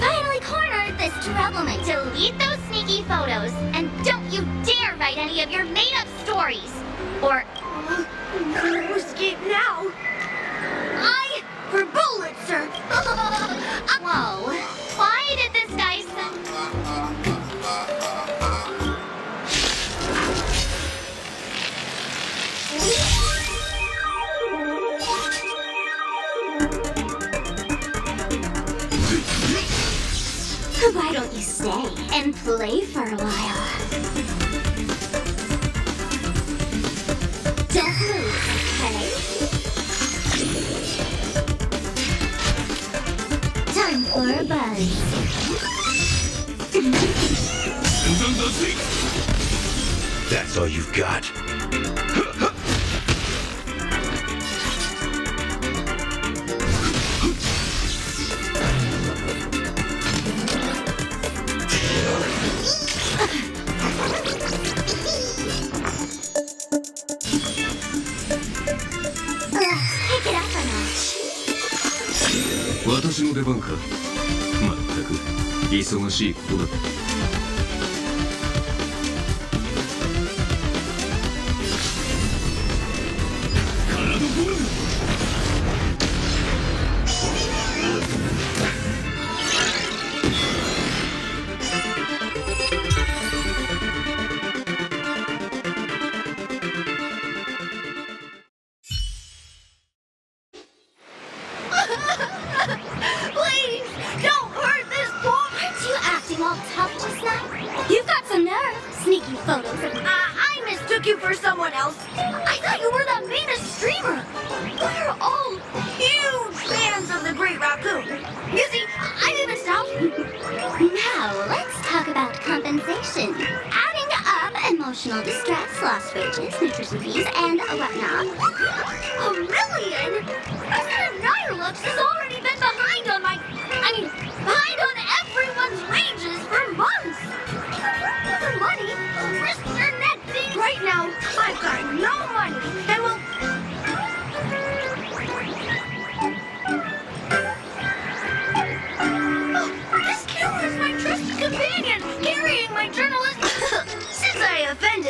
Finally cornered this troublemaker. Delete those sneaky photos, and don't you dare write any of your made-up stories! Or... Who escape now? I for bullets, sir! Whoa. Why did this guy send... Why don't you stay and play for a while? Don't move, okay? Time for a buzz. That's all you've got? Pick it up a notch. 私の出番か。まったく忙しいことだ。体ボール。Please, don't hurt this boy! Aren't you acting all tough just now? You've got some nerve. Sneaky photos of... I mistook you for someone else. I thought you were the meanest streamer. We're all huge fans of the Great Raccoon. You see, I even stopped. Now, let's talk about compensation. Adding up emotional distress, lost wages, nutrition fees, and whatnot. $1 million? President Nyerlux has already been behind on behind on everyone's wages for months. For money, risk their neck being... Right now, I've got no money, and we'll...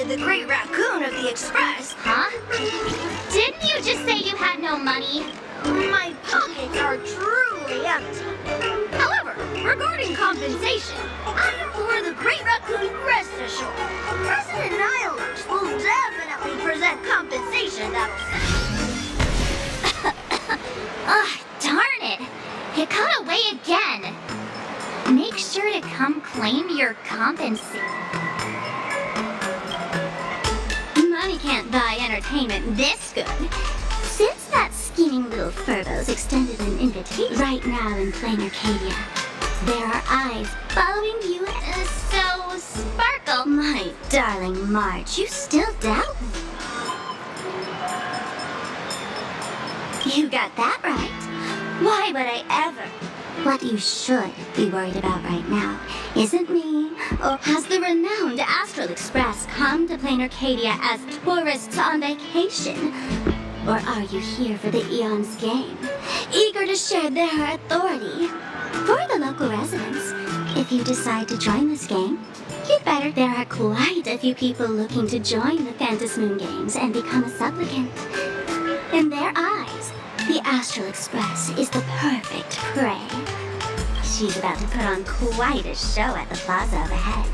the Great Raccoon of the Express. Huh? Didn't you just say you had no money? My pockets are truly empty. However, regarding compensation, I implore the Great Raccoon rest assured. President Nihilux will definitely present compensation that'll Ugh, darn it. It got away again. Make sure to come claim your compensation. Money can't buy entertainment this good. Since that scheming little Furbo's extended an invitation right now in Planarcadia, there are eyes following you. So, Sparkle, my darling Marge, you still doubt me? You got that right. Why would I ever? What you should be worried about right now isn't me, or has the renowned Astral Express come to Planarcadia as tourists on vacation? Or are you here for the Eon's game, eager to share their authority? For the local residents, if you decide to join this game, you'd better. There are quite a few people looking to join the Phantasmoon Games and become a supplicant. In their eyes, the Astral Express is the perfect prey. She's about to put on quite a show at the plaza overhead.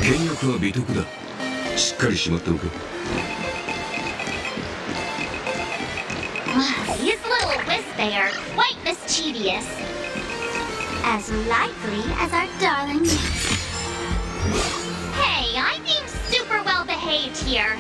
倹約は美徳だ。しっかりしまっておけ。These little wisps are quite mischievous. As likely as our darling. Hey, I'm being super well behaved here. .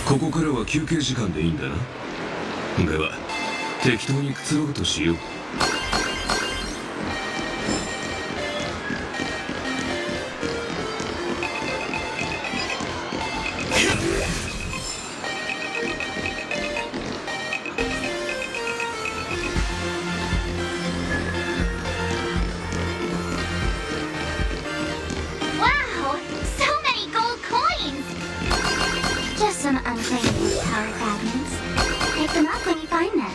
ここからは休憩時間でいいんだな。では適当にくつろぐとしよう。Some unclaimed power fragments. Pick them up when you find them.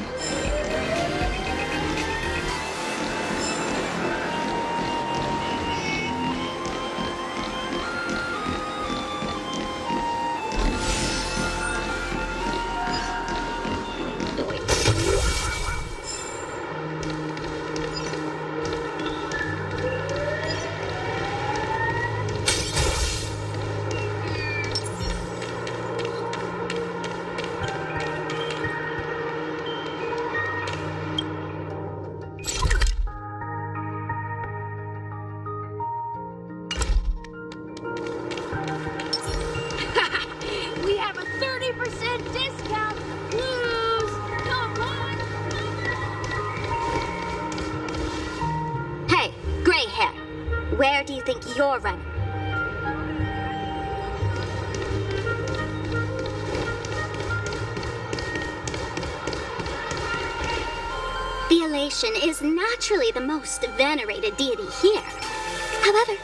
Where do you think you're running? The Elation is naturally the most venerated deity here. However,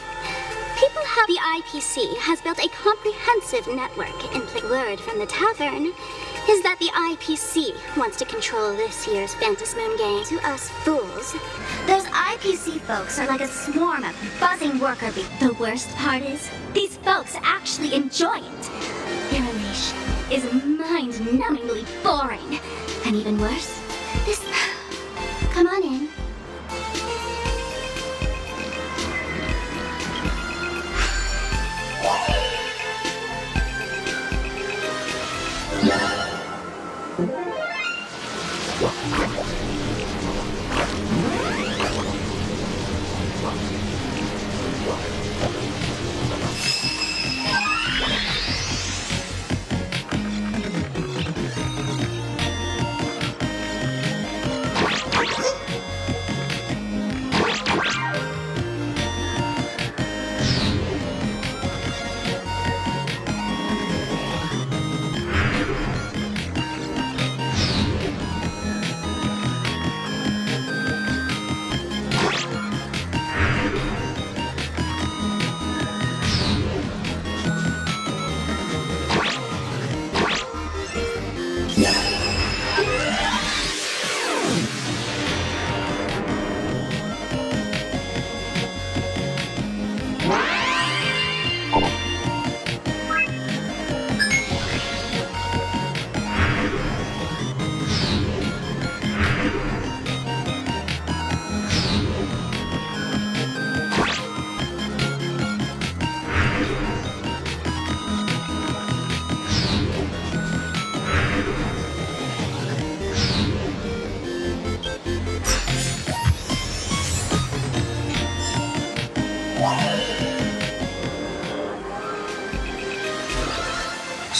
the IPC has built a comprehensive network, and the word from the tavern is that the IPC wants to control this year's Phantasmoon game. To us fools, those IPC folks are like a swarm of buzzing worker bees. The worst part is, these folks actually enjoy it. Their Elation is mind-numbingly boring. And even worse, this... Come on in.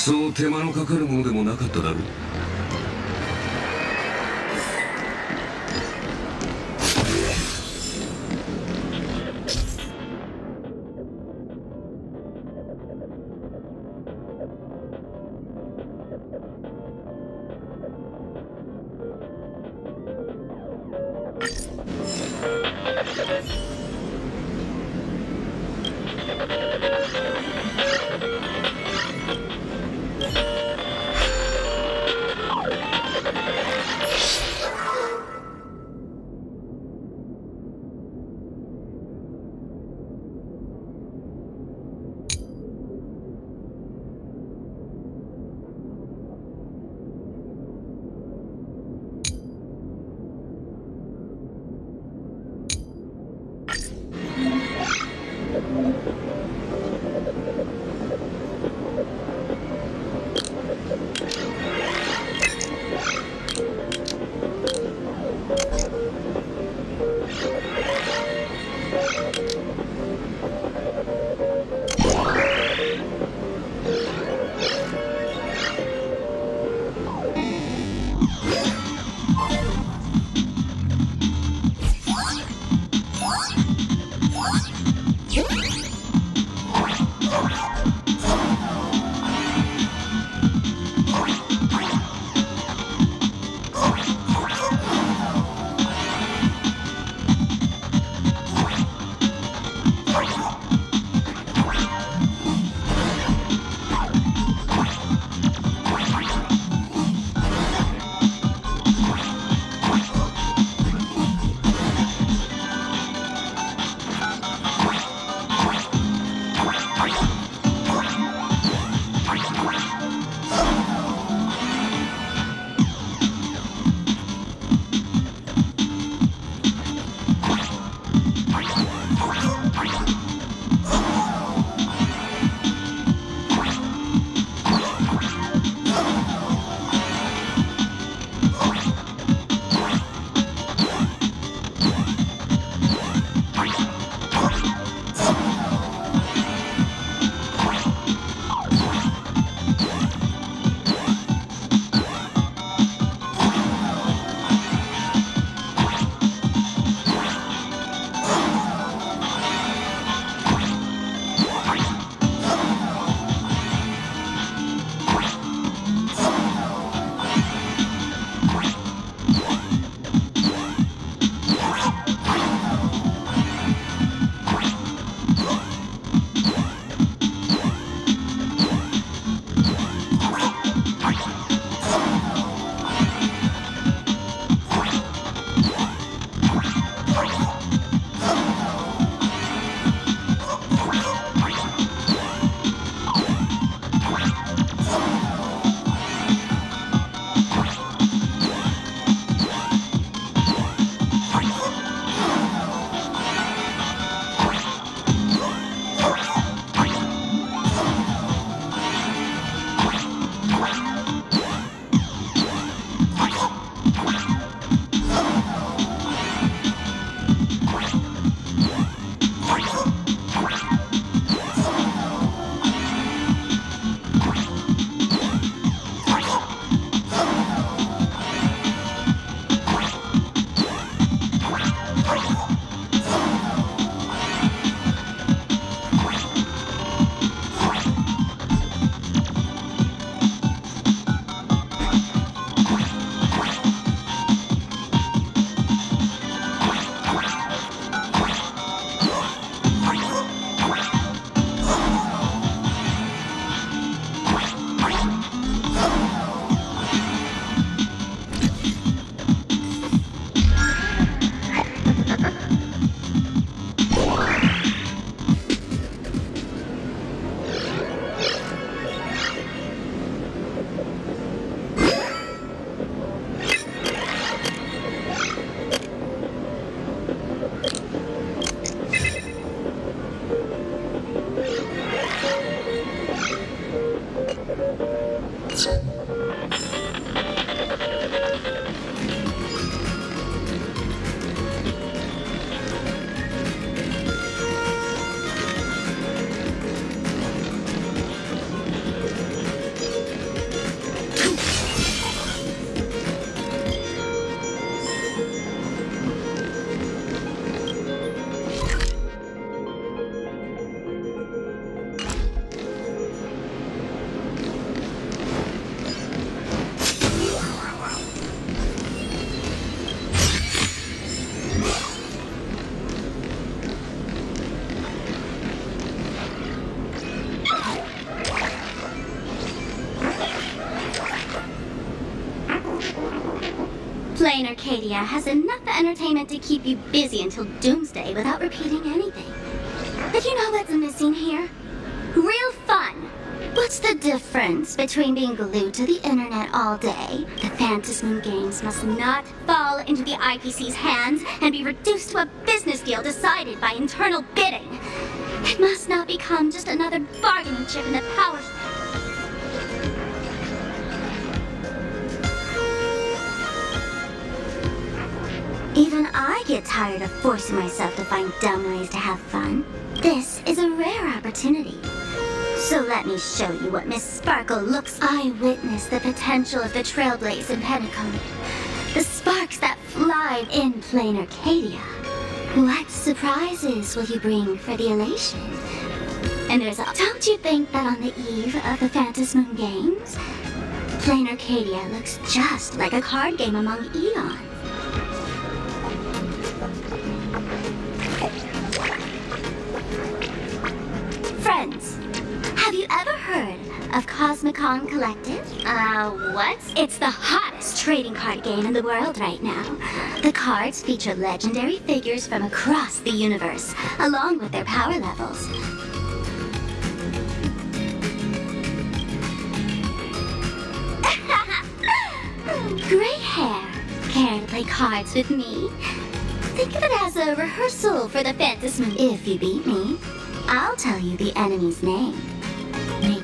そう手間のかかるものでもなかっただろう。Planarcadia has enough entertainment to keep you busy until doomsday without repeating anything. But you know what's missing here? Real fun. What's the difference between being glued to the internet all day? The Phantasmoon games must not fall into the IPC's hands and be reduced to a business deal decided by internal bidding. It must not become just another bargaining chip in the power... Even I get tired of forcing myself to find dumb ways to have fun. This is a rare opportunity. So let me show you what Miss Sparkle looks. I witnessed the potential of the Trailblaze in Pentacone. The sparks that fly in Planarcadia. What surprises will you bring for the elation? And there's a... Don't you think that on the eve of the Phantasmoon Games, Planarcadia looks just like a card game among eons? Friends, have you ever heard of Cosmicon Collective? What? It's the hottest trading card game in the world right now. The cards feature legendary figures from across the universe, along with their power levels. Gray hair. Care to play cards with me? Think of it as a rehearsal for the Phantasmoon. If you beat me, I'll tell you the enemy's name. Maybe.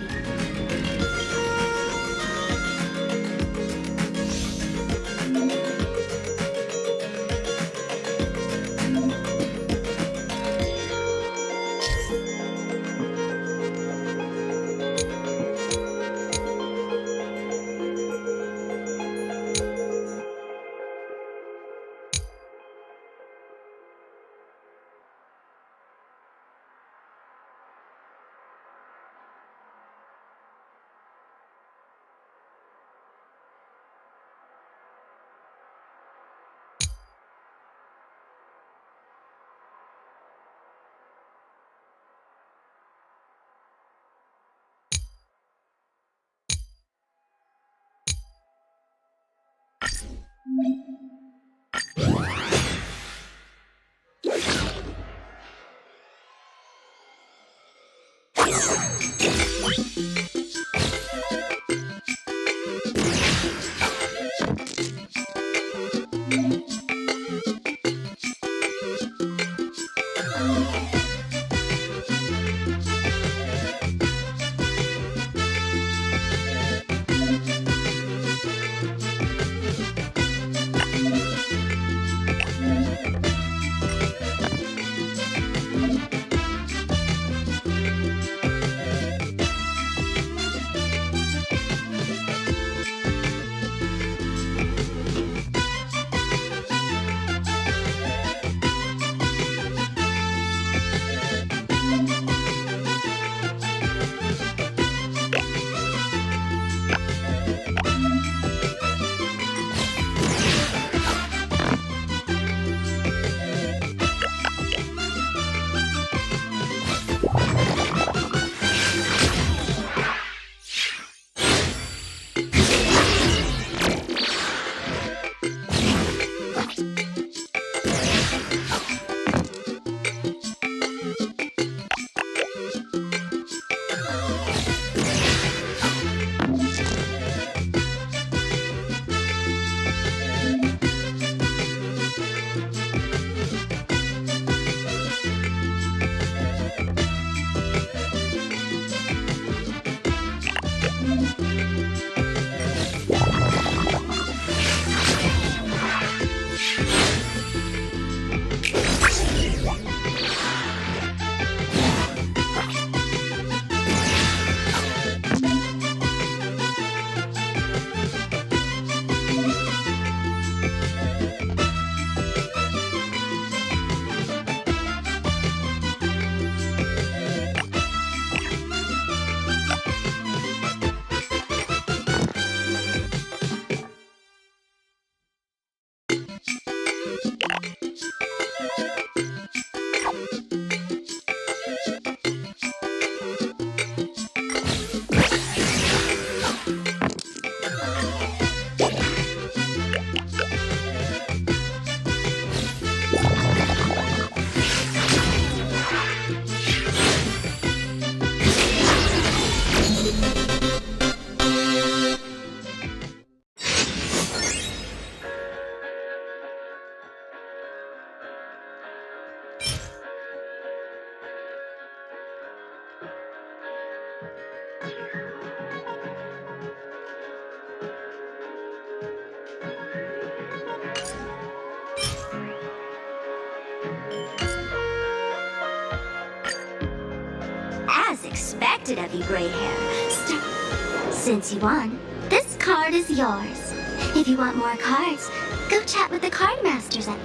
expected of you, gray hair. Since you won, this card is yours. If you want more cards, go chat with the card masters at...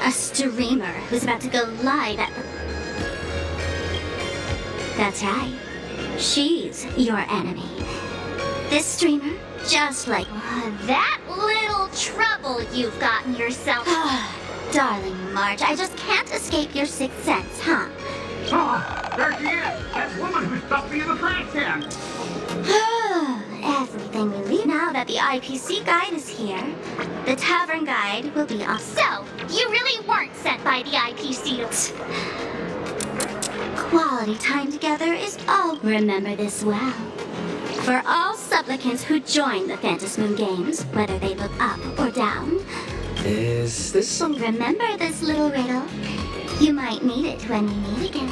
A streamer who's about to go live at the... That's right. She's your enemy. This streamer, just like... That little trouble you've gotten yourself. Darling Marge, I just can't escape your sixth sense, huh? Oh, there she is! That woman who stuffed me in the trash can! Everything we leave now that the IPC guide is here. The tavern guide will be off. So, you really weren't sent by the IPC. Quality time together is all. Remember this well. For all supplicants who join the Phantasmoon Games, whether they look up or down. Is this some... Remember this little riddle? You might need it when we meet again.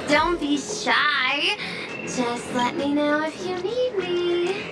Don't be shy. Just let me know if you need me.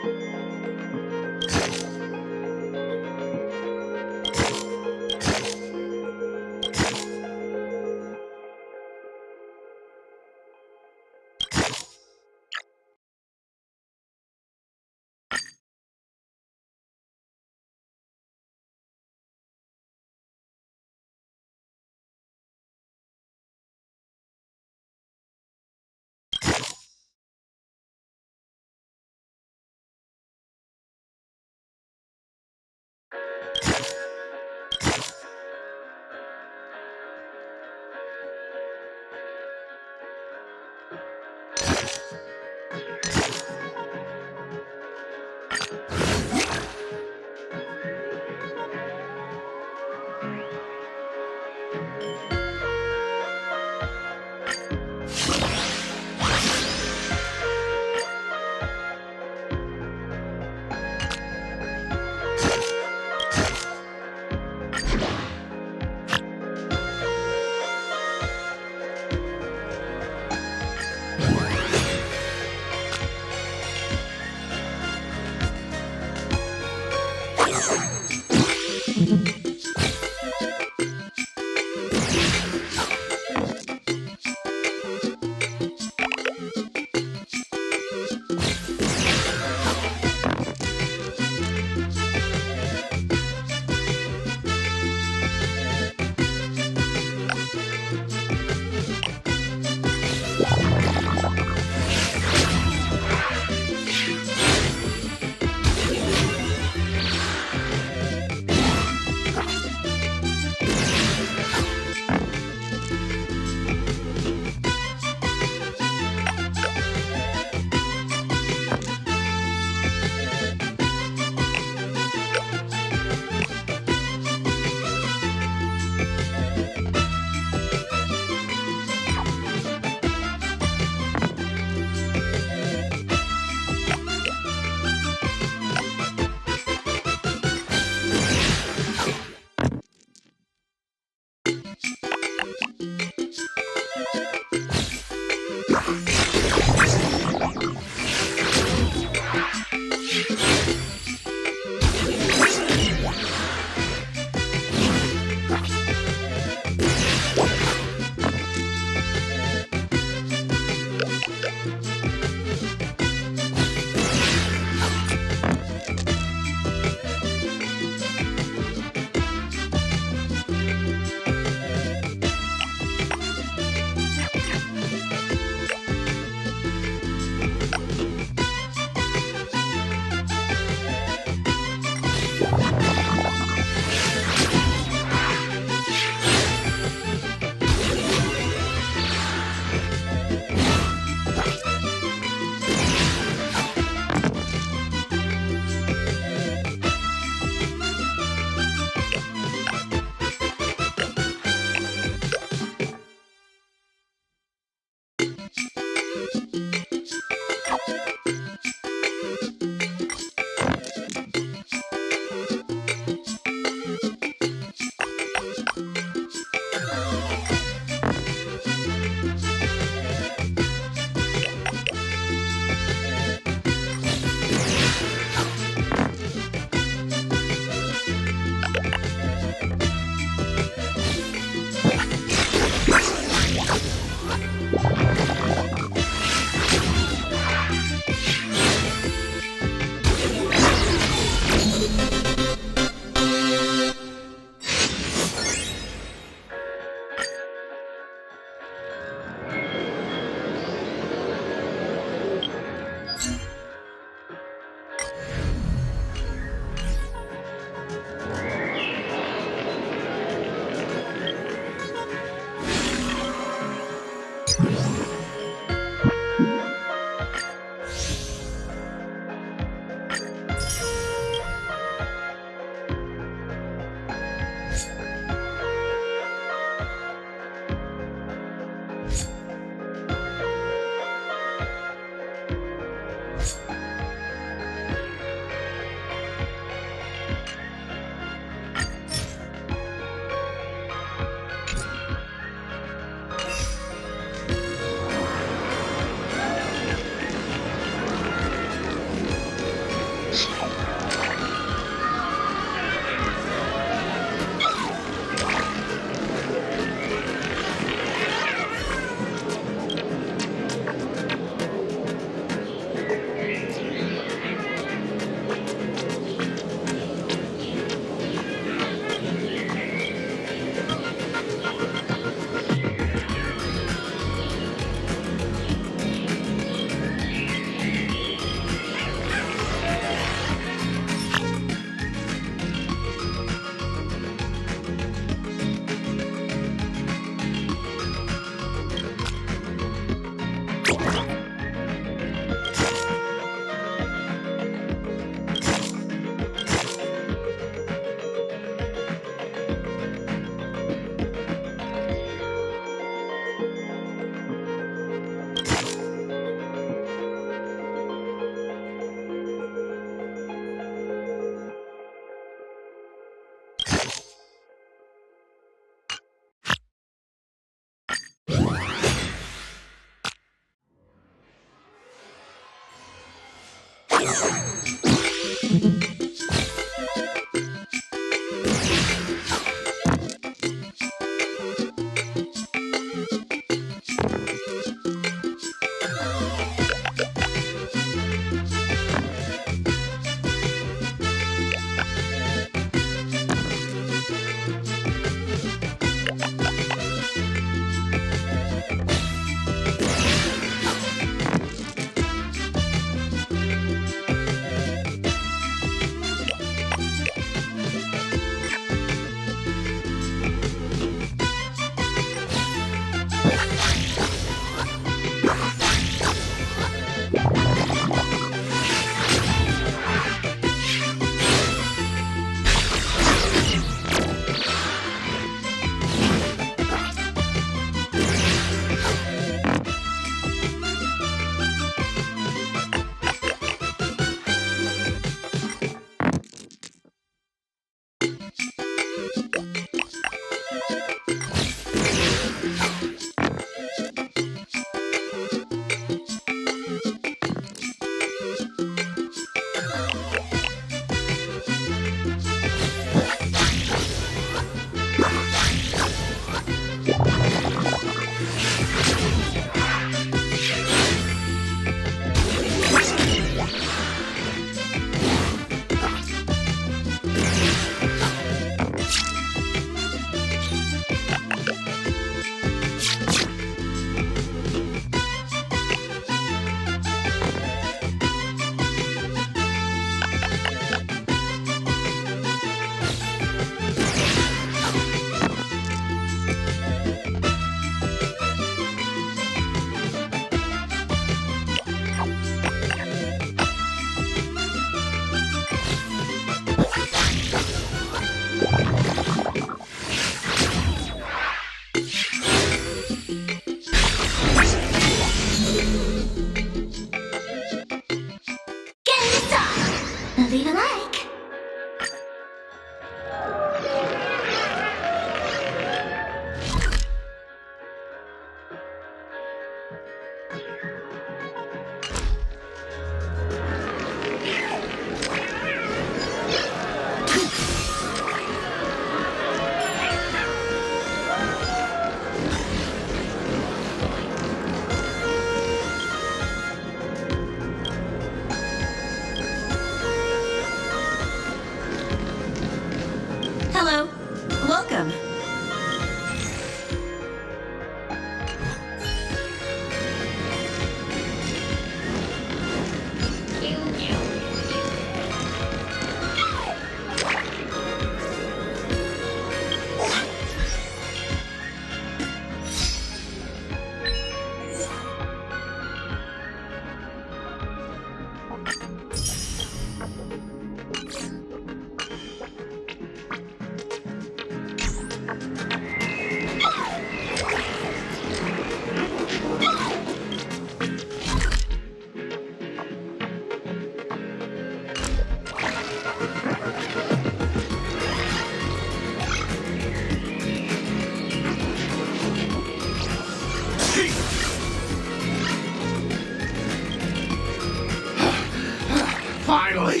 Finally,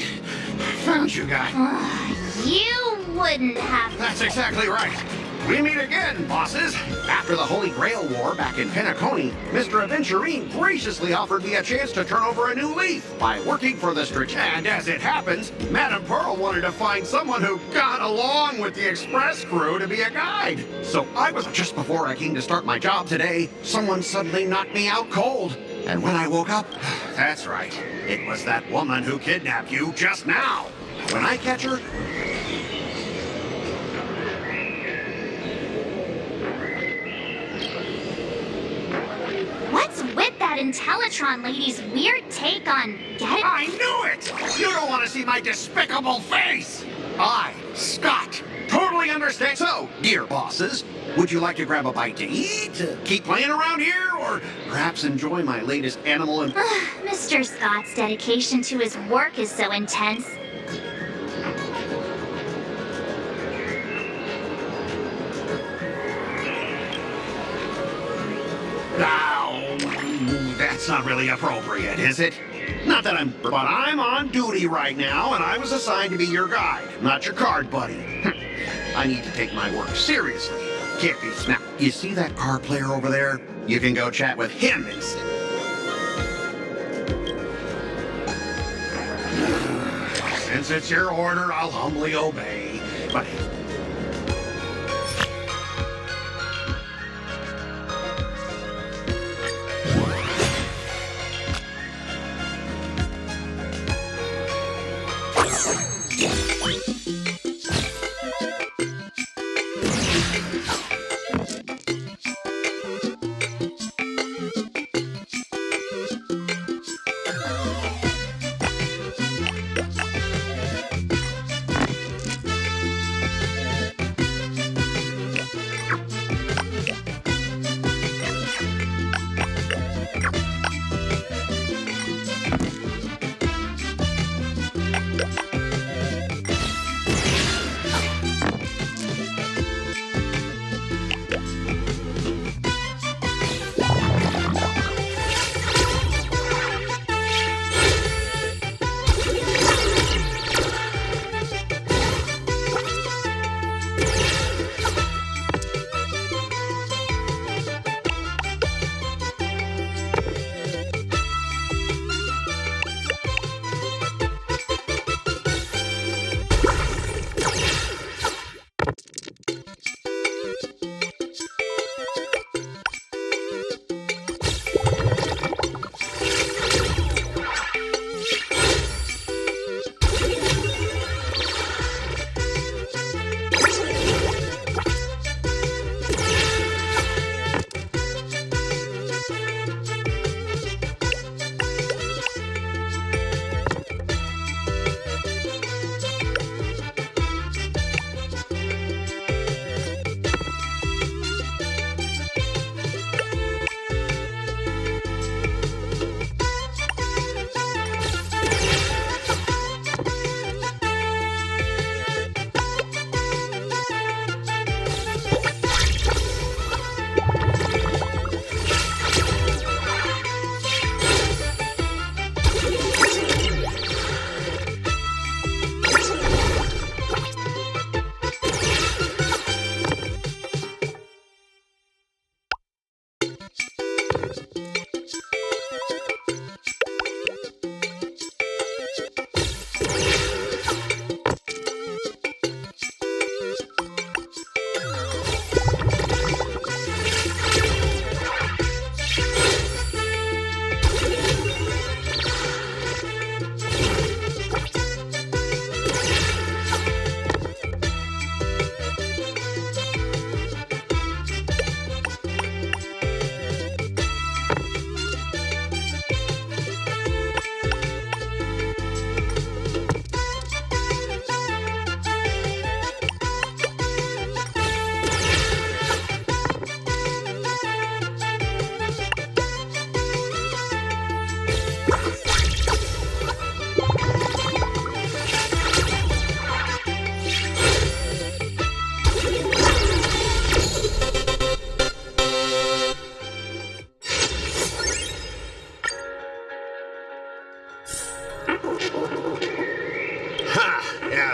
found you guys. You wouldn't have. That's exactly right. We meet again, bosses. After the Holy Grail War back in Penacony, Mr. Aventurine graciously offered me a chance to turn over a new leaf by working for the And as it happens, Madame Pearl wanted to find someone who got along with the express crew to be a guide. So just before I came to start my job today, someone suddenly knocked me out cold. And when I woke up, that's right, it was that woman who kidnapped you just now. When I catch her, What's with that Intellitron lady's weird take on get? I knew it! You don't want to see my despicable face! I, Scott, totally understand. So, dear bosses, would you like to grab a bite to eat, keep playing around here, or perhaps enjoy my latest animal and... Mr. Scott's dedication to his work is so intense. Now, that's not really appropriate, is it? Not that but I'm on duty right now, and I was assigned to be your guide, not your card buddy. I need to take my work seriously. Can't be snapped. You see that card player over there? You can go chat with him instead. Since it's your order, I'll humbly obey. But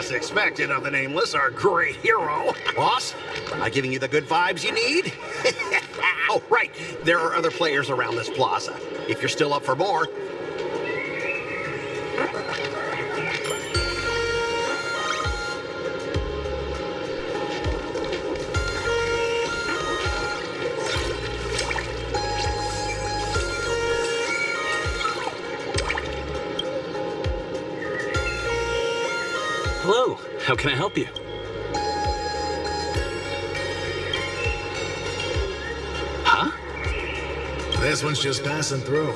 as expected of the Nameless, our great hero. Boss, am I giving you the good vibes you need? Oh, right. There are other players around this plaza. If you're still up for more... Hello, how can I help you? Huh? This one's just passing through.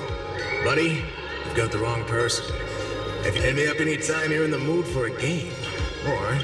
Buddy, you've got the wrong person. If you hit me up anytime you're in the mood for a game, or...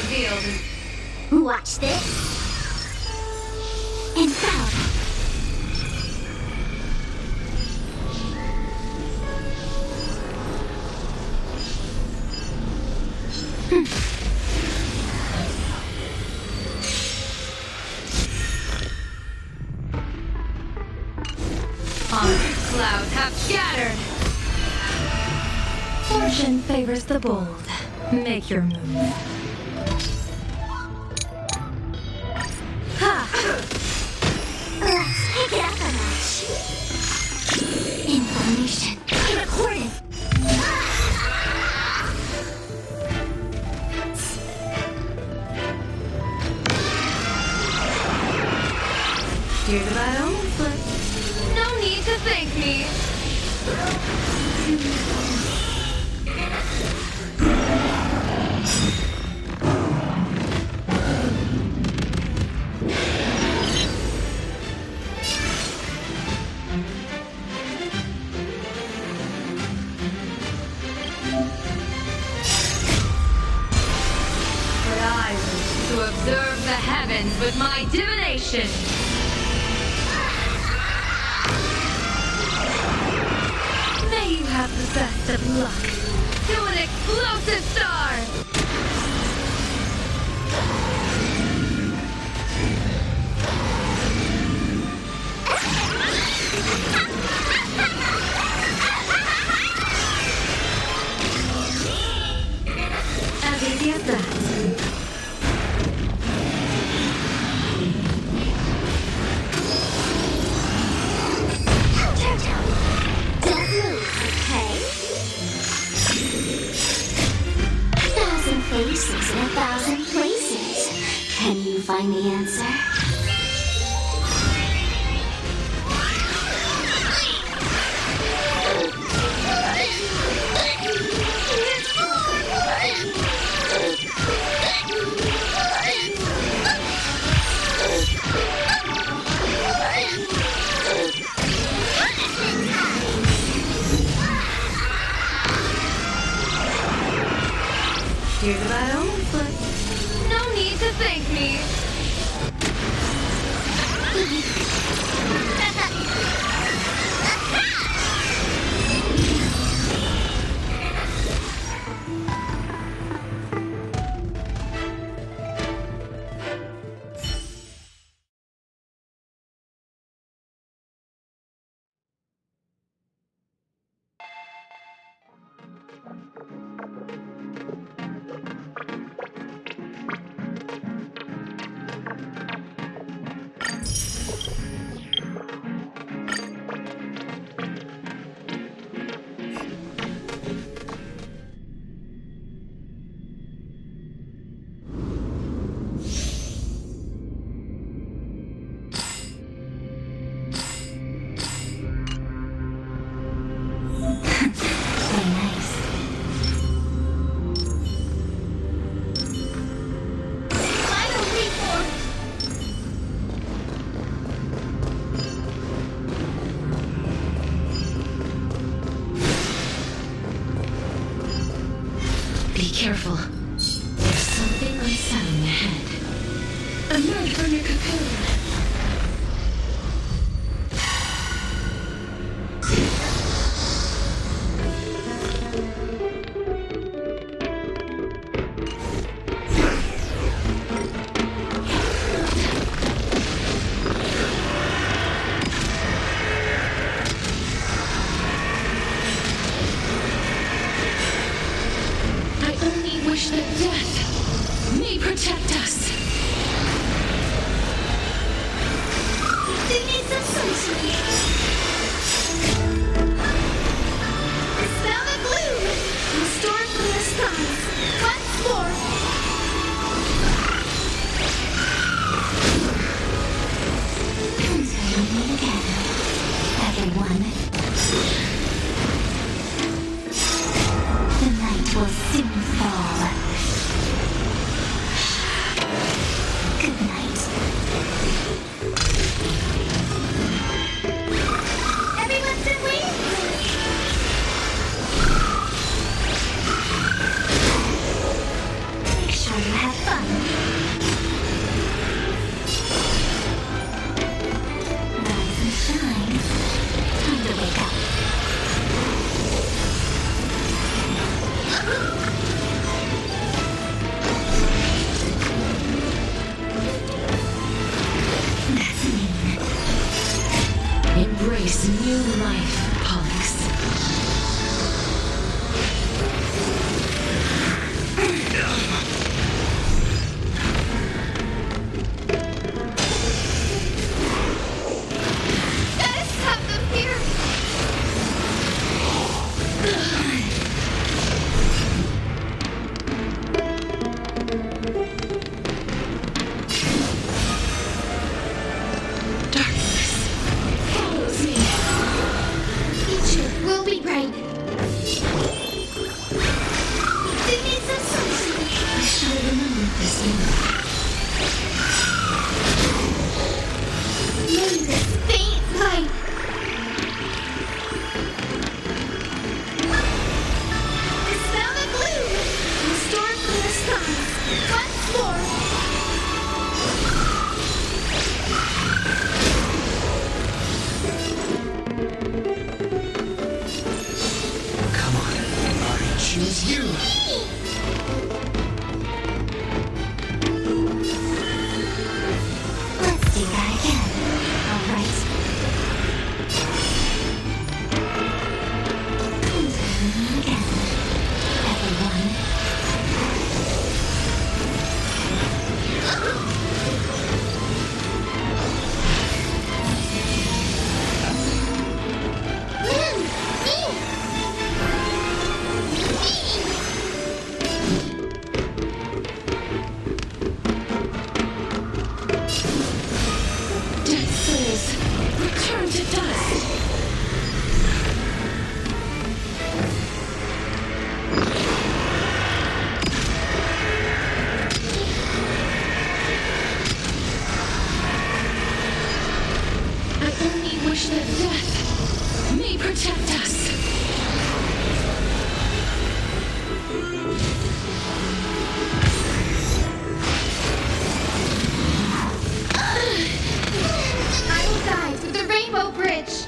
revealed. Watch this. Infallible. Clouds have scattered. Fortune favors the bold. Make your move. Ha! Let's pick it up a notch. Information recorded. Here's about own foot. No need to thank me. But I wish to observe the heavens with my divination. May you have the best of luck to an explosive star! As easy as that. Don't move, okay? 1,000 faces in 1,000 places. Can you find the answer? Here's about own foot. No need to thank me. fun. Rise and shine. Time to wake up. That's mean. Embrace new life, Pollux. Let's have them here. Darkness follows me. Future will be bright. They need some sunshine. I shall remember this moment. Maybe this faint light. I smell the gloom. Restore clear skies. Once more. Come on. I choose you. Let's do that again. All right. And again, everyone. Dead souls, return to dust. I only wish that death may protect us. I will guide through the Rainbow Bridge.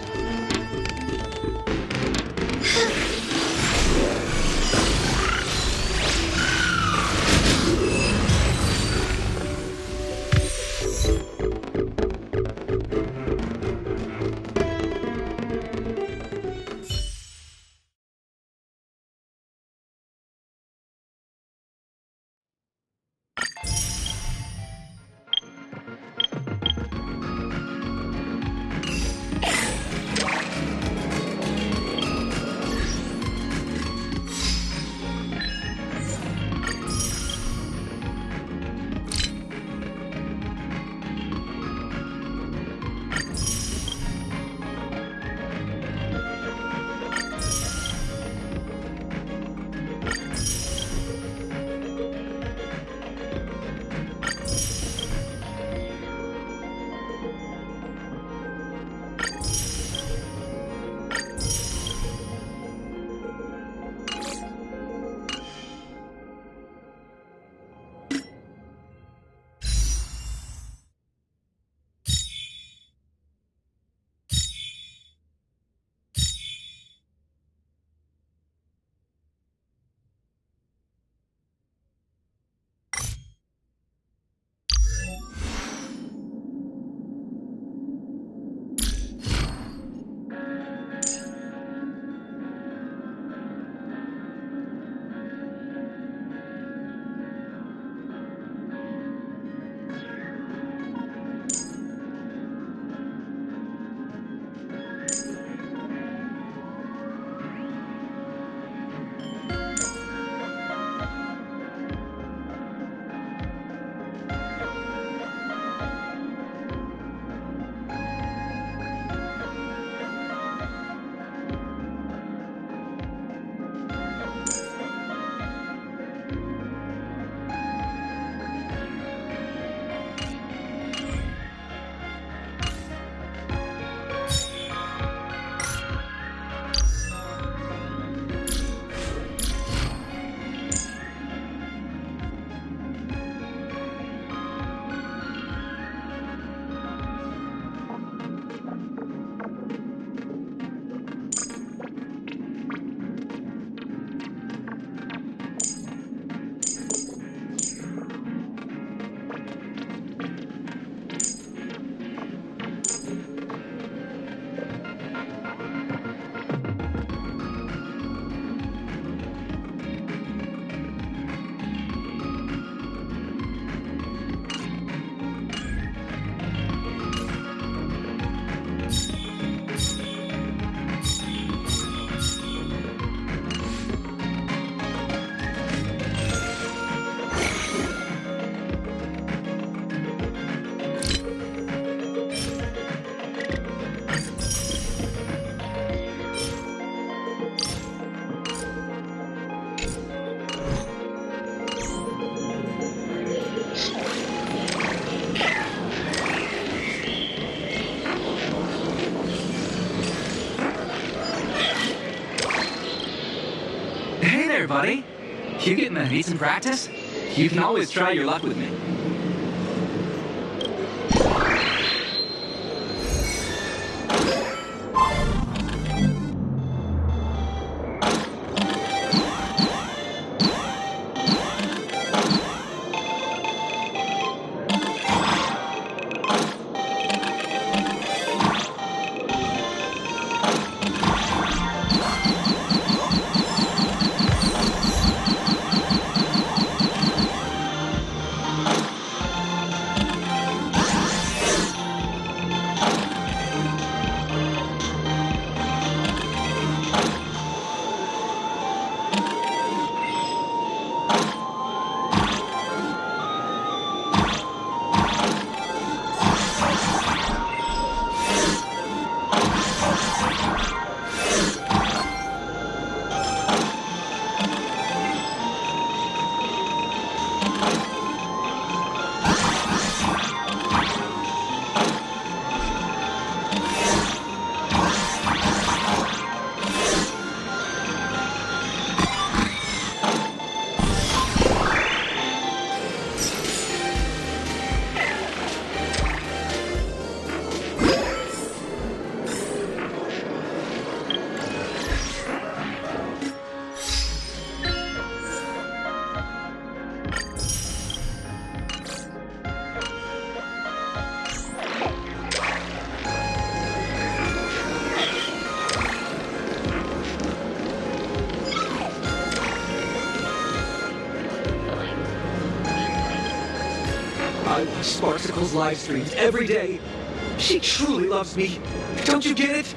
Hey there, buddy. You getting a decent practice? You can always try your luck with me. I watch Sparksicle's live streams every day. She truly loves me. Don't you get it?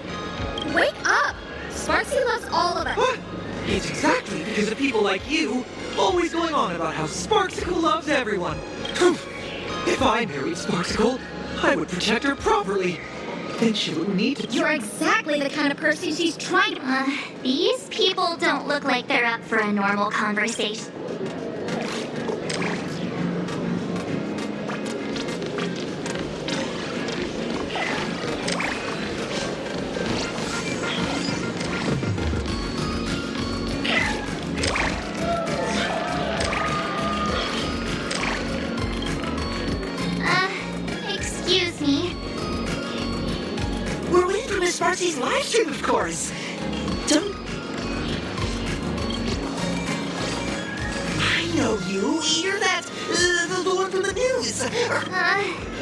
Wake up! Sparksy loves all of us. What? It's exactly because of people like you always going on about how Sparksicle loves everyone. If I married Sparksicle, I would protect her properly. Then she wouldn't need to. You're exactly the kind of person she's trying to... These people don't look like they're up for a normal conversation. Excuse me. We're waiting for Miss Sparksy's live stream, of course. Don't... I know you. You're that... the one from the news.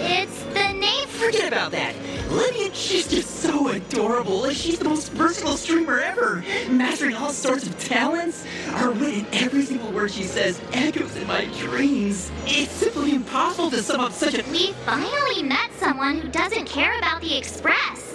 It's the name for... Forget about that. Lydia, she's just so adorable. She's the most versatile streamer ever. Mastering all sorts of talents. Her wit in every single word she says echoes in my dreams. It's simply impossible to sum up such a... We finally met someone who doesn't care about the Express.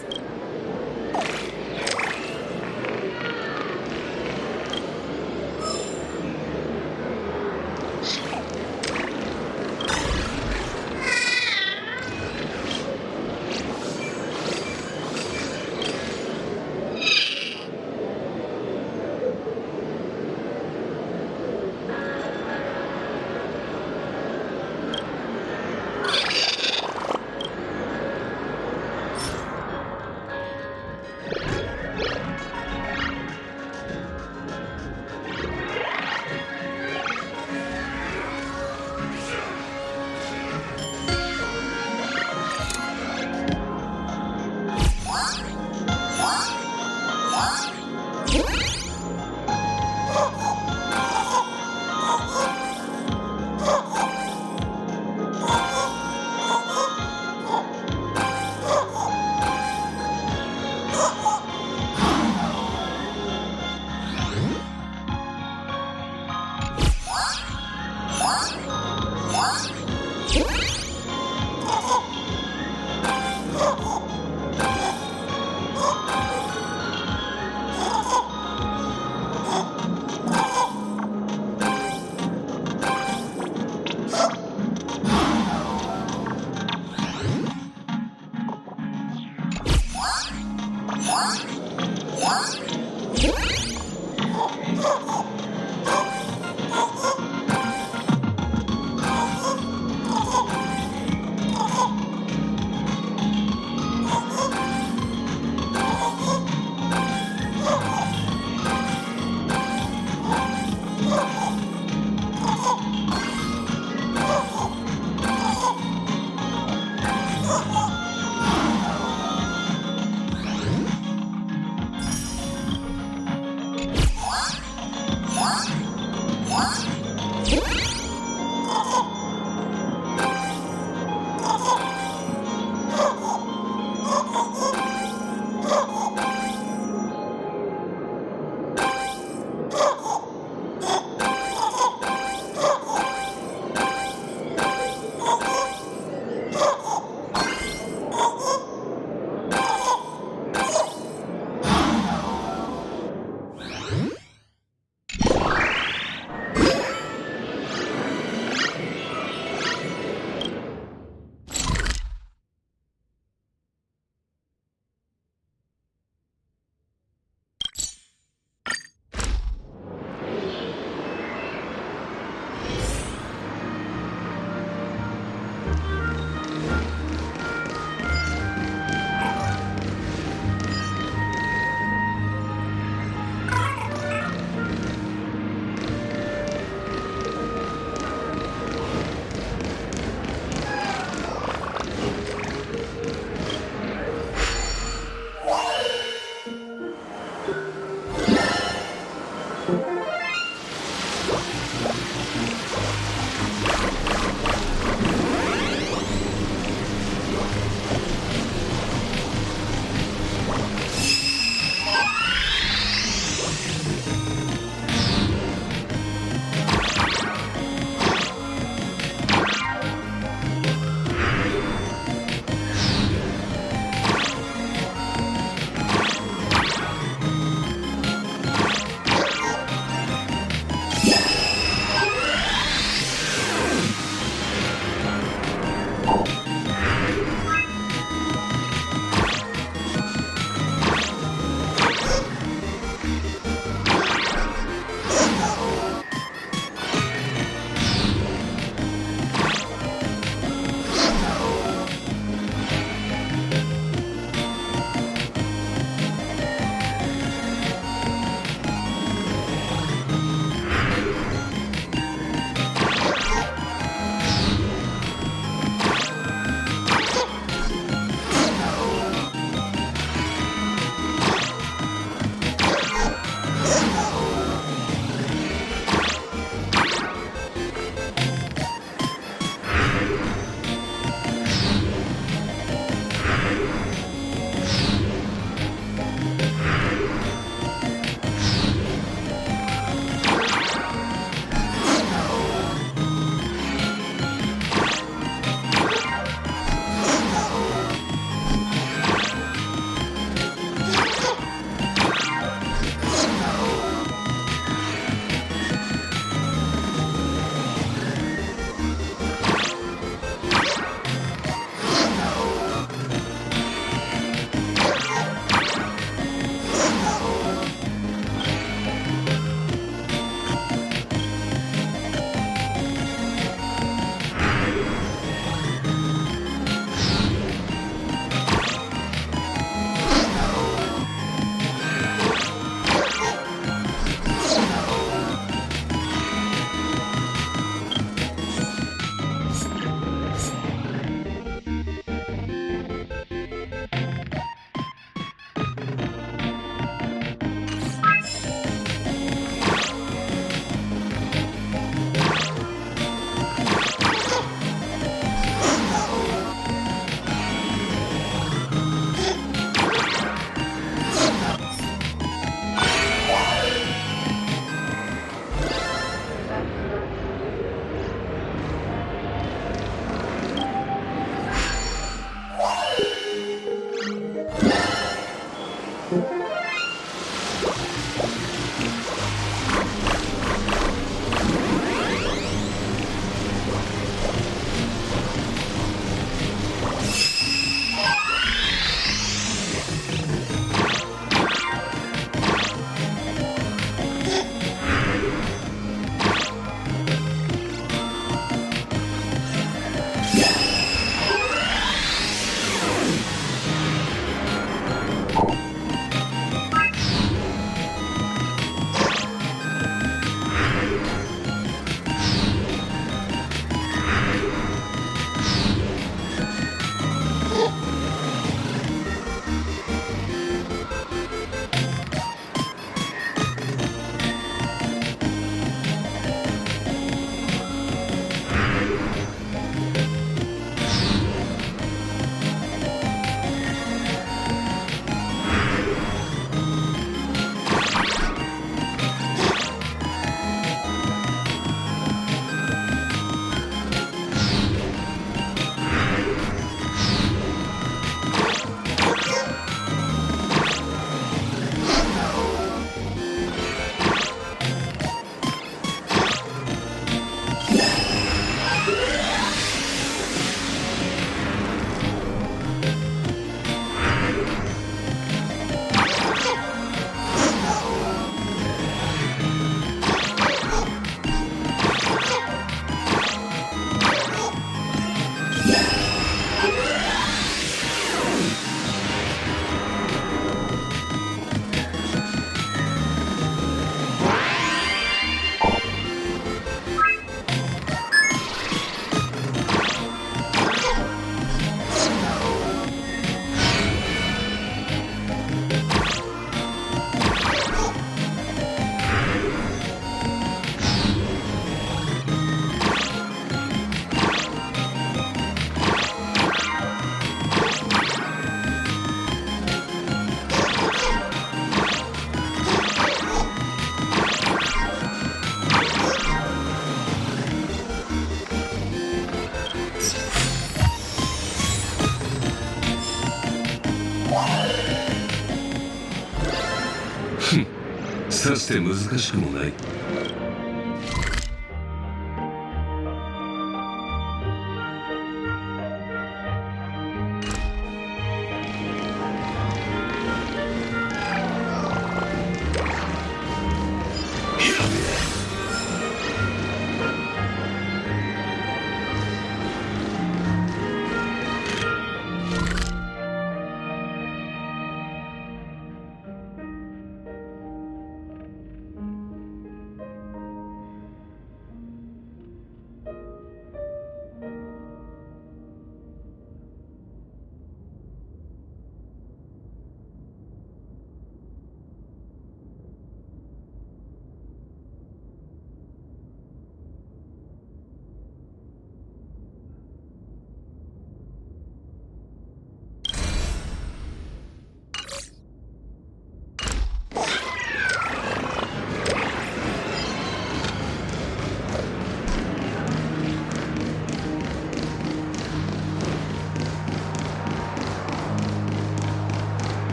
さして難しくもない。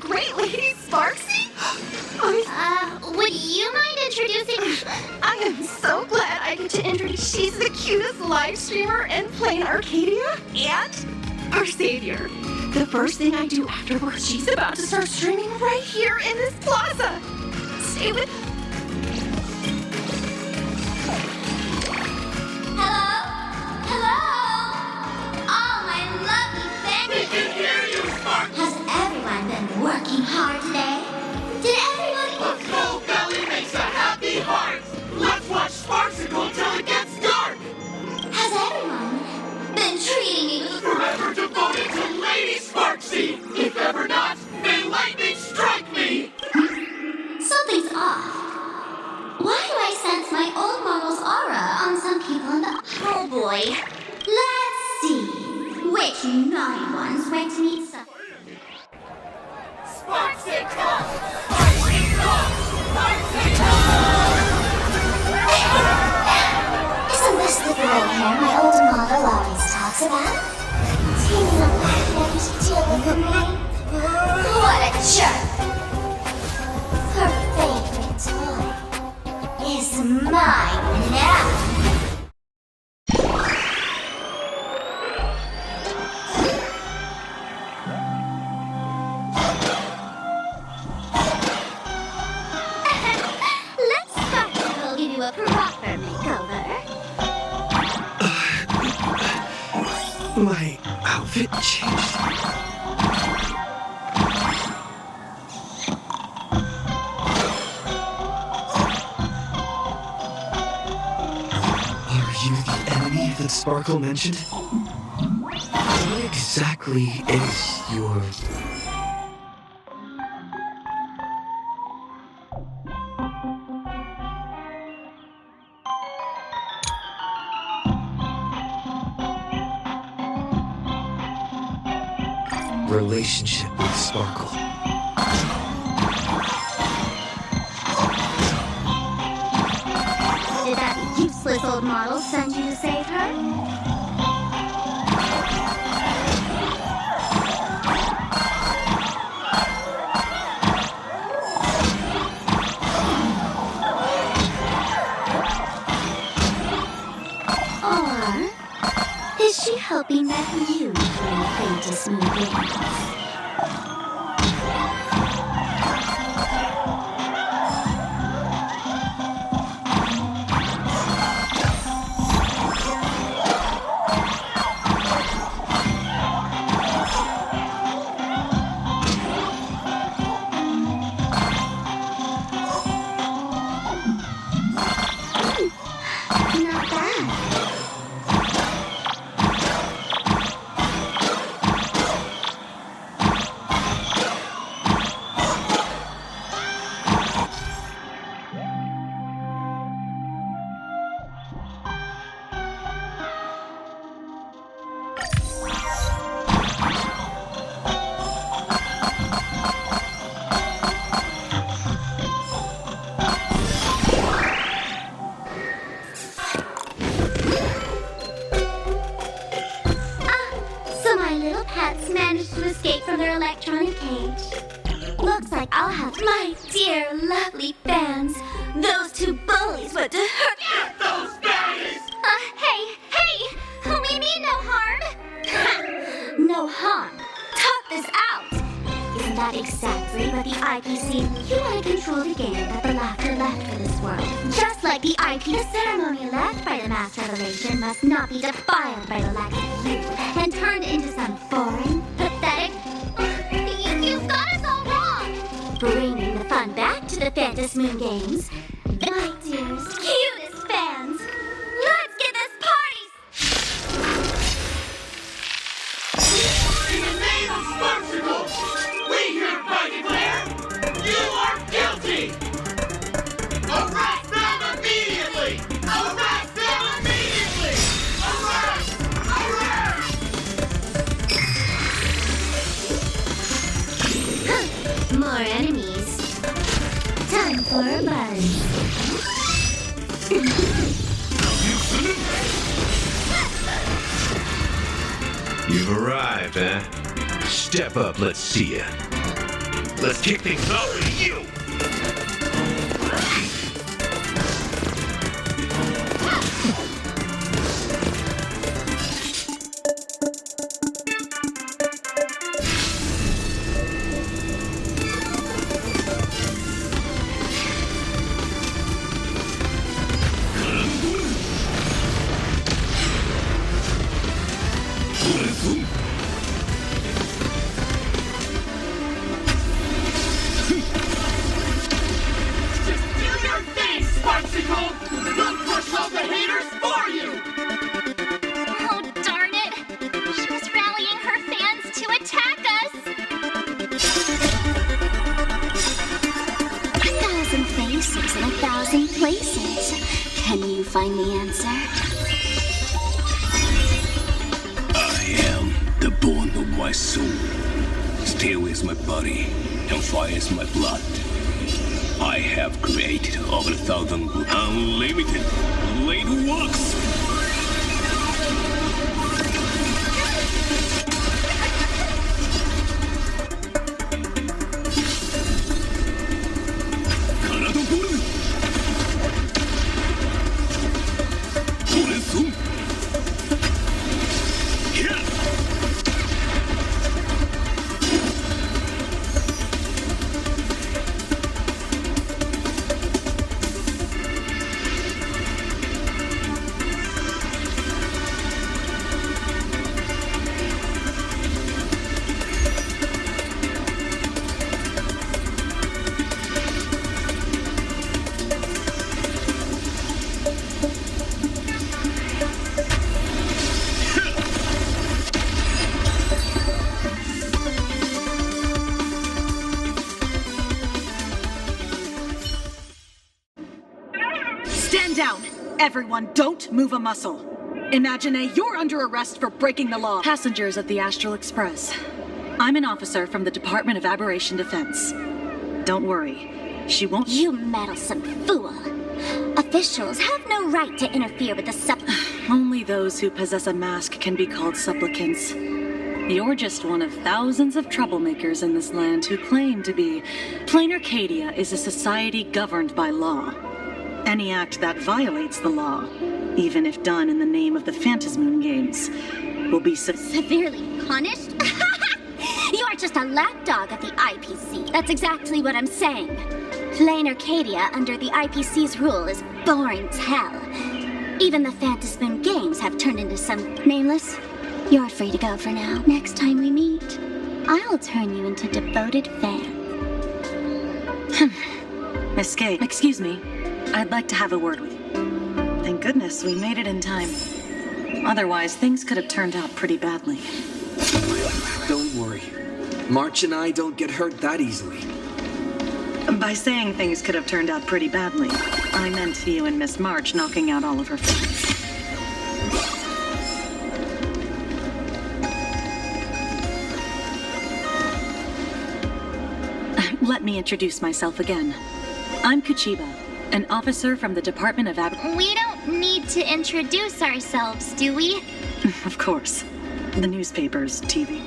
great Lady Sparksy? Would you mind introducing... I am so glad I get to introduce. She's the cutest live streamer in Planarcadia and our savior. The first thing I do afterwards, she's about to start streaming right here in this plaza. Stay with... Hello? All my lovely fans. We can hear you, Spark. Has everyone been working hard today? Did everyone... A full belly makes a happy heart. Let's watch Sparksicle till it gets dark. Has everyone been treating me with... Forever devoted to Lady Sparksy. If ever not, may lightning strike me. Something's off. Why do I sense my old model's aura on some people in the... Oh boy. Let's see. Which naughty ones went to meet some... Sparksicle! Sparksicle! Sparksicle! Isn't this the gray hair my old model always talks about? Taking a laugh to deal with me? What a jerk! Her favorite toy is mine now! Let's start and we'll give you a proper makeover. My outfit changed. Are you the enemy that Sparkle mentioned? What exactly is your... relationship with Sparkle? Did that useless old model send you to save her? Or is she hoping that you can play to smooth games? Not bad. So my little pets managed to escape from their electronic cage. Looks like I'll have my dear lovely fans. Those two bullies went to hurt. Get those berries! Hey! We mean no harm. No harm. Talk this out. Isn't that exactly what the IPC... You want to control the game that the laughter left for this world. Just like the IP, the ceremony left by the mass revelation must not be defiled by the lack of you and turned into some foreign, pathetic... You've got us all wrong. Bringing the fun back to the Phantom Moon Games. My dearest, cutest fans. Let's get this party... In the name of Sparksicle, we hereby declare you are guilty! Arrest them immediately! Arrest them immediately! Arrest! Arrest! More enemies. Time for a buzz. You've arrived, huh? Step up, let's see ya. Let's kick things off with you! Find the answer. I am the bone of my soul. Steel is my body, and fire is my blood. I have created over 1,000 unlimited blade works. Everyone, don't move a muscle. Imagine you're under arrest for breaking the law. Passengers of the Astral Express. I'm an officer from the Department of Aberration Defense. Don't worry, she won't— You meddlesome fool. Officials have no right to interfere with the Only those who possess a mask can be called supplicants. You're just one of thousands of troublemakers in this land who claim to be. Planarcadia is a society governed by law. Any act that violates the law, even if done in the name of the Phantasmoon Games, will be severely punished? You are just a lapdog of the IPC. That's exactly what I'm saying. Planarcadia under the IPC's rule is boring as hell. Even the Phantasmoon Games have turned into some nameless. You're free to go for now. Next time we meet, I'll turn you into devoted fan. Escape. Excuse me. I'd like to have a word with you. Thank goodness we made it in time. Otherwise, things could have turned out pretty badly. Don't worry. March and I don't get hurt that easily. By saying things could have turned out pretty badly, I meant you and Miss March knocking out all of her friends. Let me introduce myself again. I'm Kuchiba, an officer from the Department of We don't need to introduce ourselves, do we? Of course. The newspapers, TV.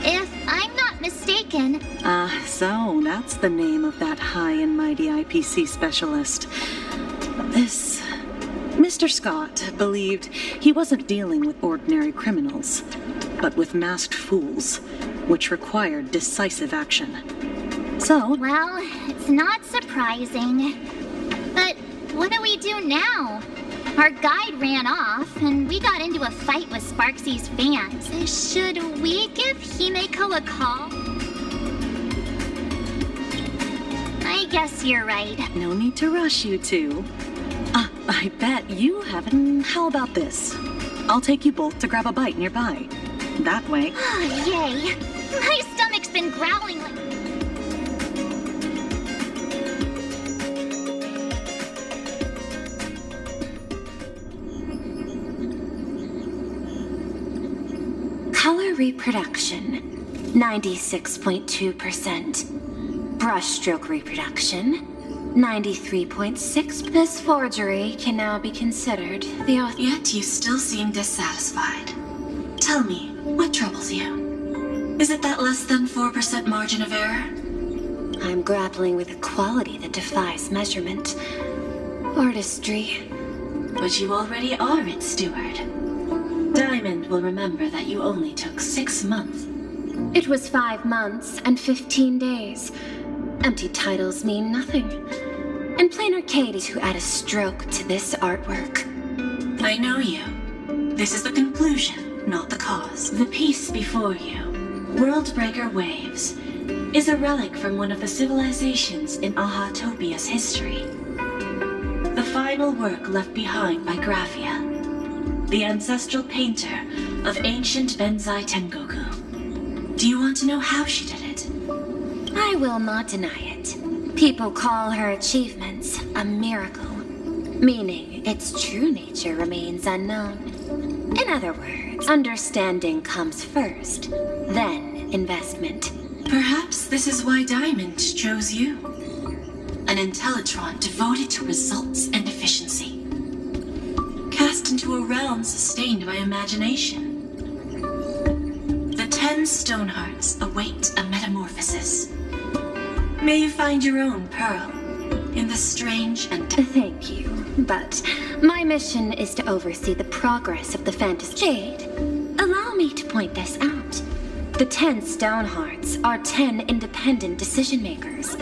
If I'm not mistaken... So that's the name of that high and mighty IPC specialist. This Mr. Scott believed he wasn't dealing with ordinary criminals, but with masked fools, which required decisive action. So... Well, it's not surprising. But what do we do now? Our guide ran off, and we got into a fight with Sparksy's fans. Should we give Himeko a call? I guess you're right. No need to rush, you two. I bet you haven't... How about this? I'll take you both to grab a bite nearby. That way... Oh, yay. My stomach's been growling like... Color reproduction, 96.2%. Brushstroke reproduction, 93.6. This forgery can now be considered the author. Yet you still seem dissatisfied. Tell me, what troubles you? Is it that less than 4% margin of error? I'm grappling with a quality that defies measurement. Artistry. But you already are its steward. Diamond will remember that you only took 6 months. It was 5 months and 15 days. Empty titles mean nothing. And Planarcadia to add a stroke to this artwork. I know you. This is the conclusion, not the cause. The piece before you, Worldbreaker Waves, is a relic from one of the civilizations in Ahatopia's history. The final work left behind by Graphia, the ancestral painter of ancient Benzai Tengoku. Do you want to know how she did it? I will not deny it. People call her achievements a miracle, meaning its true nature remains unknown. In other words, understanding comes first, then investment. Perhaps this is why Diamond chose you. An Intellitron devoted to results and efficiency. Cast into a realm sustained by imagination. The 10 Stonehearts await a metamorphosis. May you find your own pearl in the strange and... Thank you, but my mission is to oversee the progress of the Fantasy Jade. Allow me to point this out. The 10 Stonehearts are 10 independent decision-makers.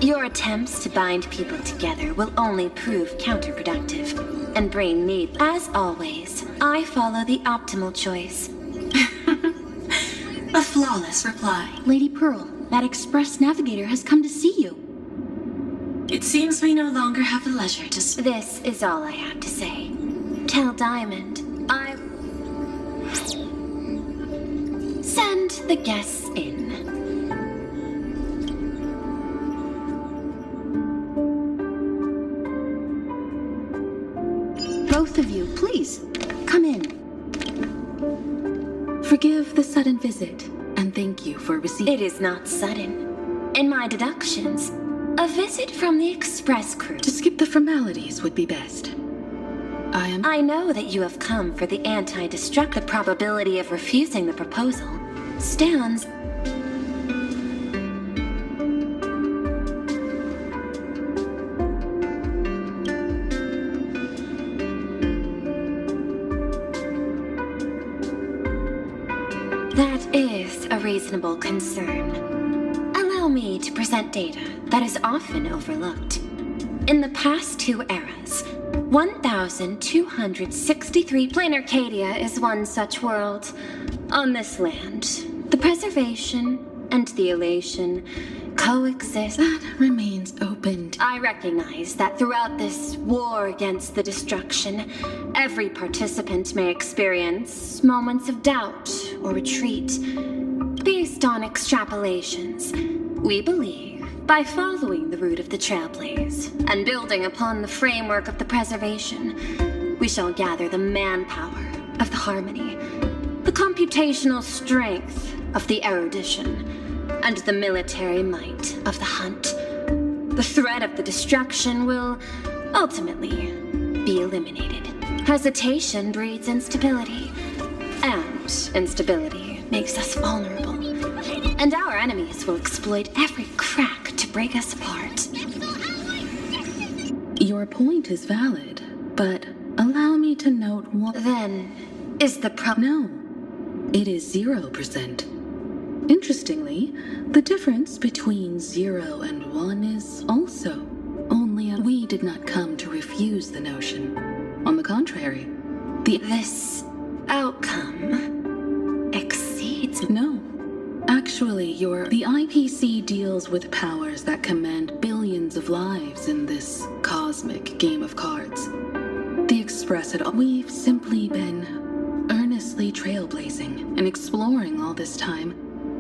Your attempts to bind people together will only prove counterproductive and bring me... As always, I follow the optimal choice. A flawless reply. Lady Pearl, that express navigator has come to see you. It seems we no longer have the leisure to... This is all I have to say. Tell Diamond, I... Send the guests in. Both of you, please, come in. Forgive the sudden visit, and thank you for receiving... It is not sudden. In my deductions, a visit from the express crew. To skip the formalities would be best. I know that you have come for the anti-destruct. The probability of refusing the proposal stands... That is a reasonable concern. Allow me to present data that is often overlooked. In the past 2 eras, 1,263 Planarcadia is one such world. On this land, the preservation and the elation coexist. That remains open. I recognize that throughout this war against the destruction, every participant may experience moments of doubt or retreat. Based on extrapolations, we believe by following the route of the Trailblaze and building upon the framework of the preservation, we shall gather the manpower of the harmony, the computational strength of the erudition, and the military might of the hunt. The threat of the destruction will ultimately be eliminated. Hesitation breeds instability, and instability makes us vulnerable. And our enemies will exploit every crack to break us apart. Your point is valid, but allow me to note one... Then, is the No, it is 0%. Interestingly, the difference between 0 and 1 is also only a... We did not come to refuse the notion. On the contrary, This outcome exceeds... No. Actually, the IPC deals with powers that command billions of lives in this cosmic game of cards. The Express we've simply been earnestly trailblazing and exploring all this time,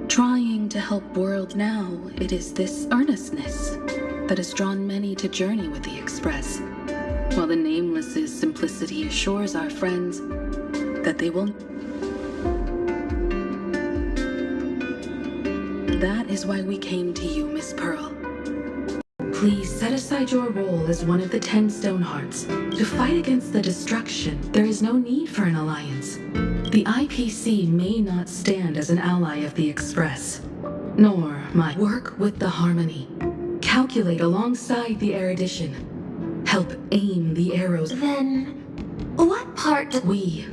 trying to help world. Now it is this earnestness that has drawn many to journey with the Express, while the Nameless's simplicity assures our friends that they will... That is why we came to you, Miss Pearl. Please set aside your role as one of the 10 Stonehearts. To fight against the destruction, there is no need for an alliance. The IPC may not stand as an ally of the Express, nor might work with the Harmony. Calculate alongside the Erudition. Help aim the arrows. Then, what part We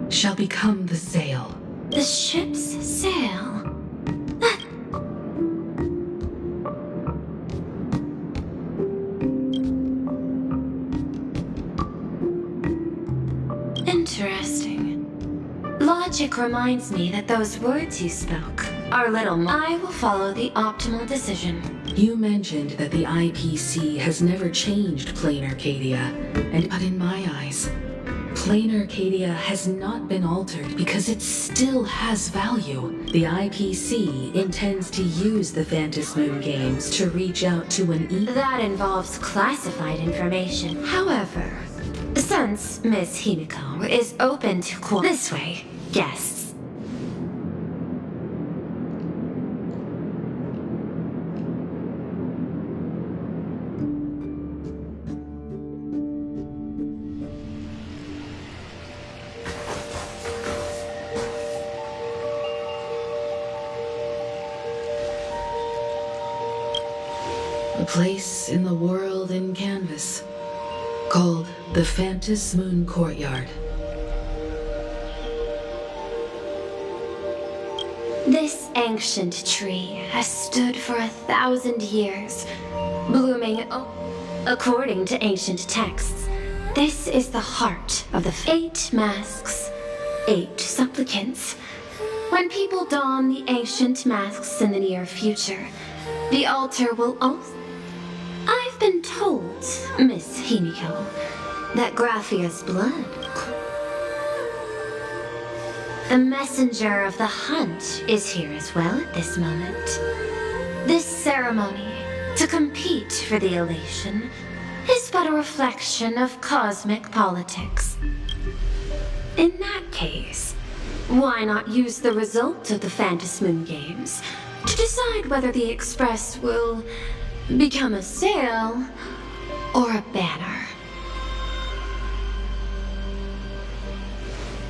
shall become the sail. the ship's sail? Interesting. Logic reminds me that those words you spoke are a little more. I will follow the optimal decision. You mentioned that the IPC has never changed Planarcadia, but in my eyes, Planarcadia has not been altered because it still has value. The IPC intends to use the Phantasmoon games to reach out to That involves classified information. However, since Miss Himiko is open to this way, guests. A place in the world in canvas, called the Phantasmoon Courtyard. This ancient tree has stood for 1,000 years, blooming according to ancient texts. This is the heart of the 8 masks, 8 supplicants. When people don the ancient masks in the near future, the altar will also... I've been told, Miss Himiko, that Graphia's blood. The messenger of the hunt is here as well at this moment. This ceremony, to compete for the elation, is but a reflection of cosmic politics. In that case, why not use the result of the Phantasmoon games to decide whether the Express will become a sail or a banner?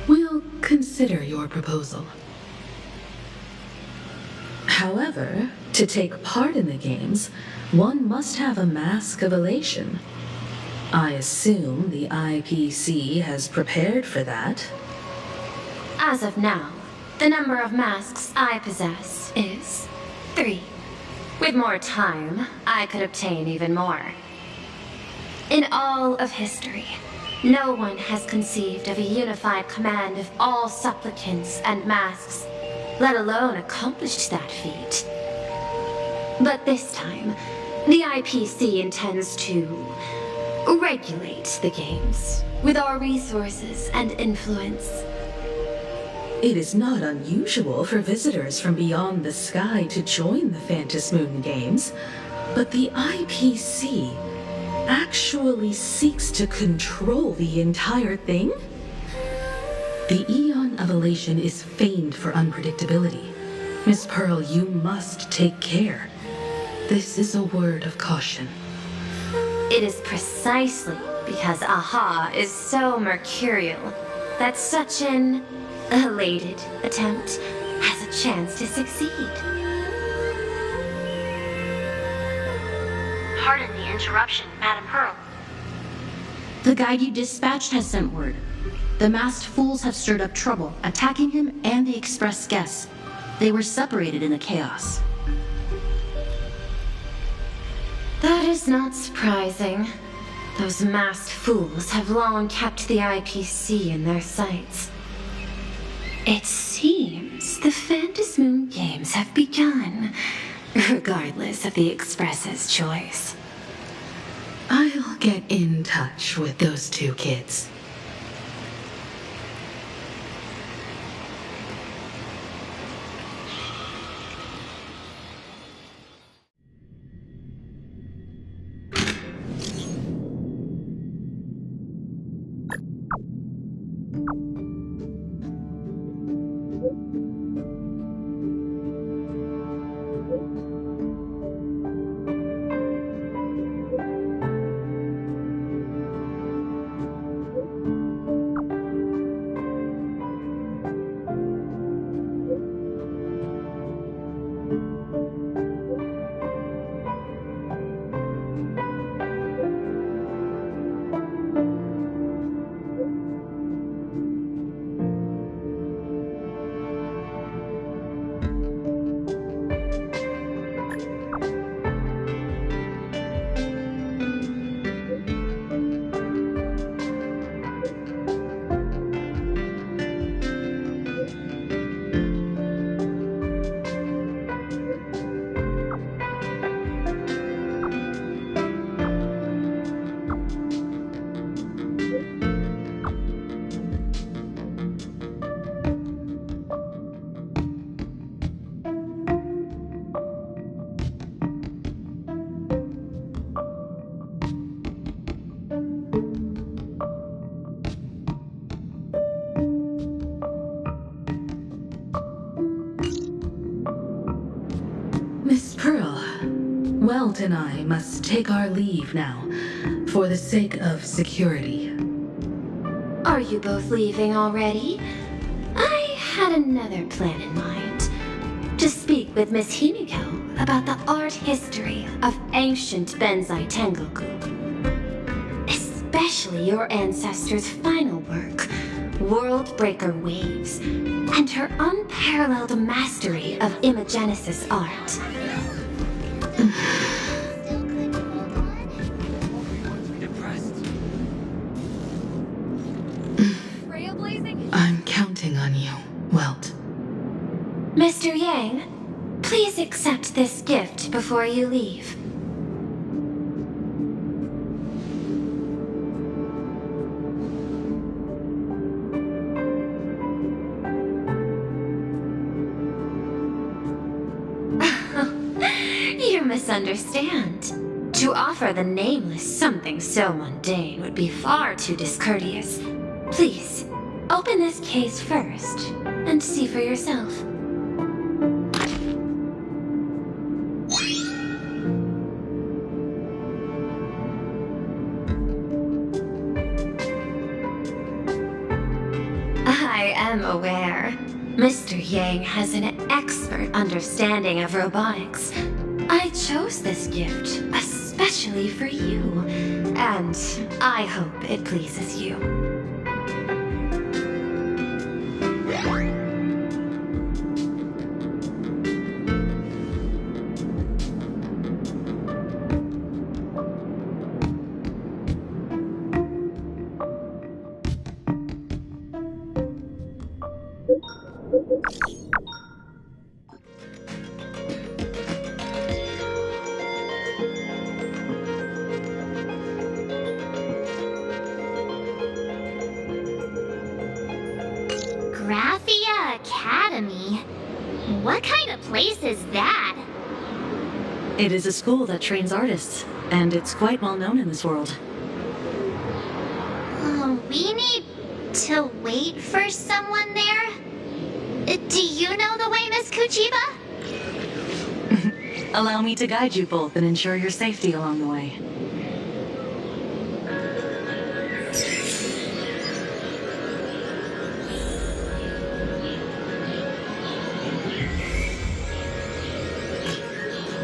We'll consider your proposal. However, to take part in the games, one must have a mask of elation. I assume the IPC has prepared for that. As of now, the number of masks I possess is 3. With more time, I could obtain even more. In all of history, no one has conceived of a unified command of all supplicants and masks, let alone accomplished that feat. But this time, the IPC intends to regulate the games with our resources and influence. It is not unusual for visitors from beyond the sky to join the Phantasmoon games, but the IPC actually seeks to control the entire thing? The Eon of Elation is famed for unpredictability. Miss Pearl, you must take care. This is a word of caution. It is precisely because Aha is so mercurial that such an elated attempt has a chance to succeed. Pardon the interruption, Madam Pearl. The guide you dispatched has sent word. The masked fools have stirred up trouble, attacking him and the Express guests. They were separated in the chaos. That is not surprising. Those masked fools have long kept the IPC in their sights. It seems the Phantasmoon games have begun, regardless of the Express's choice. I'll get in touch with those 2 kids. Welt and I must take our leave now, for the sake of security. Are you both leaving already? I had another plan in mind. To speak with Miss Himiko about the art history of ancient Benzai Tengoku. Especially your ancestors' final work, World Breaker Waves, and her unparalleled mastery of imagenesis art. I'm counting on you, Welt. Mr. Yang, please accept this gift before you leave. You misunderstand. To offer the Nameless something so mundane would be far too discourteous. Please, open this case first, and see for yourself. I am aware. Mr. Yang has an expert understanding of robotics. I chose this gift especially for you, and I hope it pleases you. Graphia Academy? What kind of place is that? It is a school that trains artists, and it's quite well known in this world. We need to wait for someone there? Do you know the way, Miss Kuchiba? Allow me to guide you both and ensure your safety along the way.